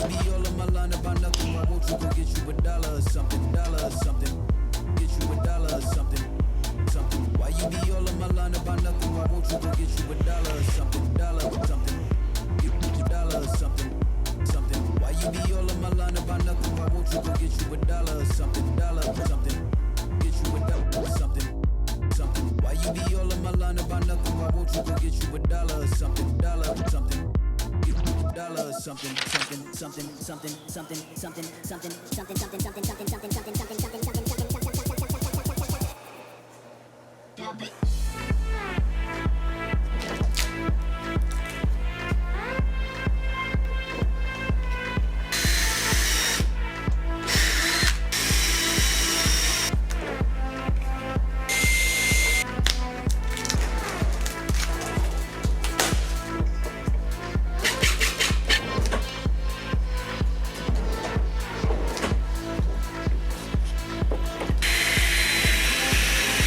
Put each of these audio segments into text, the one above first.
be all on my line about nothing? Why won't you go get you a dollar or something? Dollar or something. Get you a dollar or something. Something. Why you be all on my line about nothing? Why won't you go get you a dollar or something? Dollar or something. Get you a dollar or something. Something. Why you be all on my line about nothing? Why won't you go get you a dollar or something? Dollar or something. Get you a dollar or something. Something. Why you be all on my line about nothing? Why won't you go get you a dollar or something? Dollar or something. Get you a dollar or something. Something. Something. Something. Something. Something. Something. Something. Something. Something.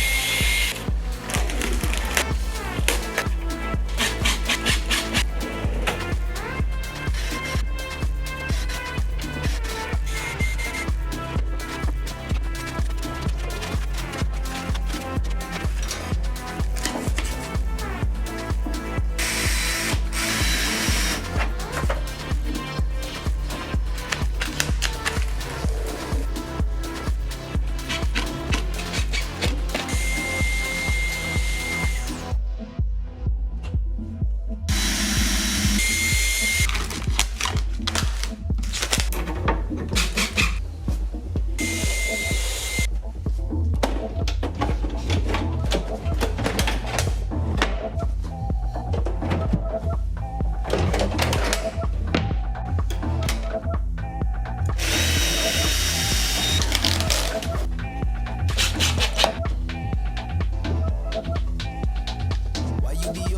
Something. Something.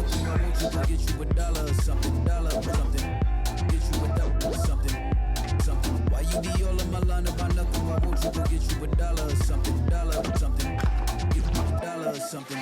Something. Something. Something. Something.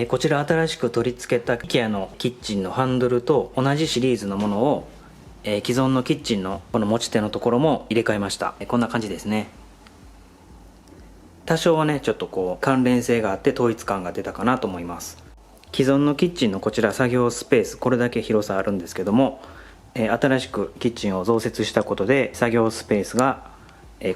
こちら新しく取り付けた IKEA のキッチンのハンドルと同じシリーズのものを、既存のキッチンのこの持ち手のところも入れ替えました。こんな感じですね。多少はねちょっとこう関連性があって統一感が出たかなと思います。既存のキッチンのこちら作業スペース、これだけ広さあるんですけども、新しくキッチンを増設したことで作業スペースが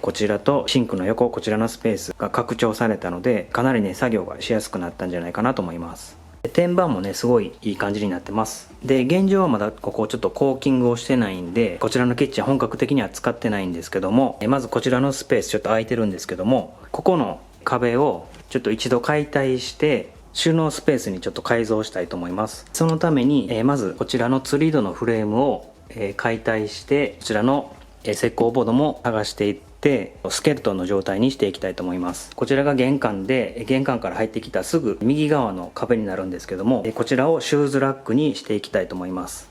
こちらとシンクの横、こちらのスペースが拡張されたので、かなりね作業がしやすくなったんじゃないかなと思います。天板もねすごいいい感じになってます。で現状はまだここちょっとコーキングをしてないんで、こちらのキッチン本格的には使ってないんですけども、まずこちらのスペースちょっと空いてるんですけども、ここの壁をちょっと一度解体して収納スペースにちょっと改造したいと思います。そのためにまずこちらのツリードのフレームを解体して、こちらの石膏ボードも剥がしていってスケルトンの状態にしていきたいと思います。こちらが玄関で、玄関から入ってきたすぐ右側の壁になるんですけども、こちらをシューズラックにしていきたいと思います。